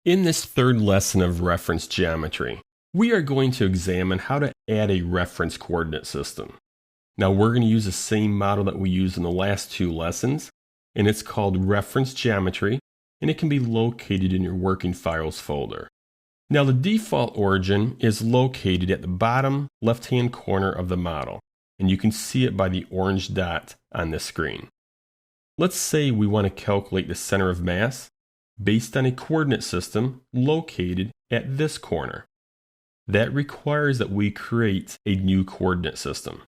In this third lesson of reference geometry, we are going to examine how to add a reference coordinate system. Now we're going to use the same model that we used in the last two lessons, and it's called reference geometry, and it can be located in your working files folder. Now the default origin is located at the bottom left-hand corner of the model, and you can see it by the orange dot on the screen. Let's say we want to calculate the center of mass based on a coordinate system located at this corner. That requires that we create a new coordinate system.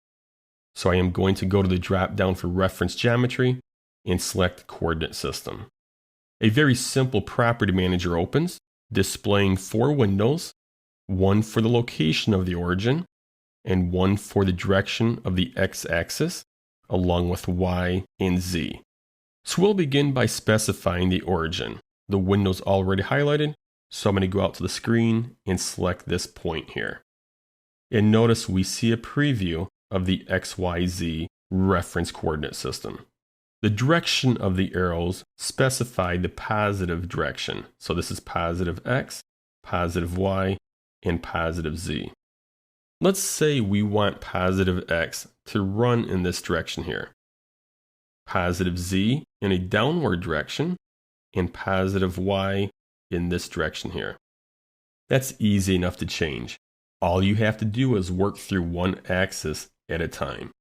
So I am going to go to the drop down for reference geometry and select coordinate system. A very simple property manager opens, displaying four windows, one for the location of the origin and one for the direction of the x-axis along with y and z. So we'll begin by specifying the origin. The window's already highlighted, so I'm going to go out to the screen and select this point here. And notice we see a preview of the XYZ reference coordinate system. The direction of the arrows specify the positive direction. So this is positive x, positive y, and positive z. Let's say we want positive x to run in this direction here. Positive z in a downward direction, and positive y in this direction here. That's easy enough to change. All you have to do is work through one axis at a time.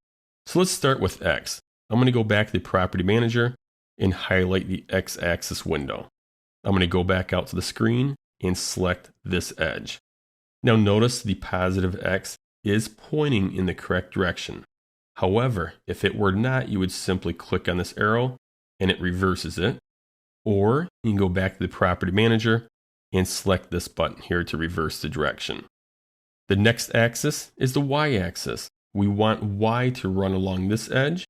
So let's start with x. I'm going to go back to the property manager and highlight the x-axis window. I'm going to go back out to the screen and select this edge. Now notice the positive x is pointing in the correct direction. However, if it were not, you would simply click on this arrow and it reverses it. Or you can go back to the property manager and select this button here to reverse the direction. The next axis is the y-axis. We want y to run along this edge,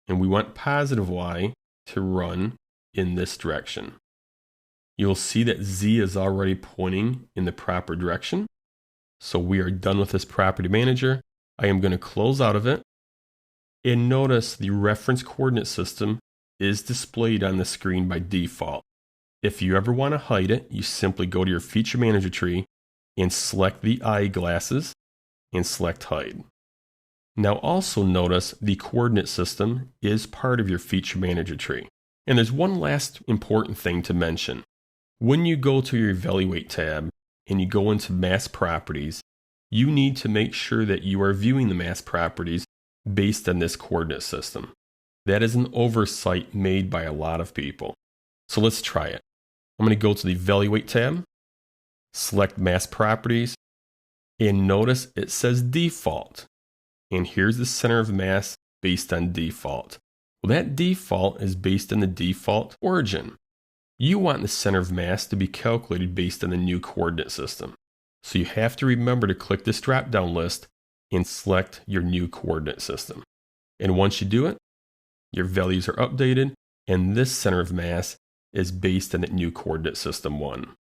and we want positive y to run in this direction. You'll see that z is already pointing in the proper direction. So we are done with this property manager. I am going to close out of it. And notice the reference coordinate system is displayed on the screen by default. If you ever want to hide it, you simply go to your feature manager tree and select the eyeglasses and select hide. Now also notice the coordinate system is part of your feature manager tree. And there's one last important thing to mention. When you go to your evaluate tab and you go into mass properties, you need to make sure that you are viewing the mass properties based on this coordinate system. That is an oversight made by a lot of people. So let's try it. I'm going to go to the Evaluate tab, select Mass Properties, and notice it says Default. And here's the center of mass based on default. Well, that default is based on the default origin. You want the center of mass to be calculated based on the new coordinate system. So you have to remember to click this drop-down list and select your new coordinate system. And once you do it, your values are updated, and this center of mass is based on the new coordinate system 1.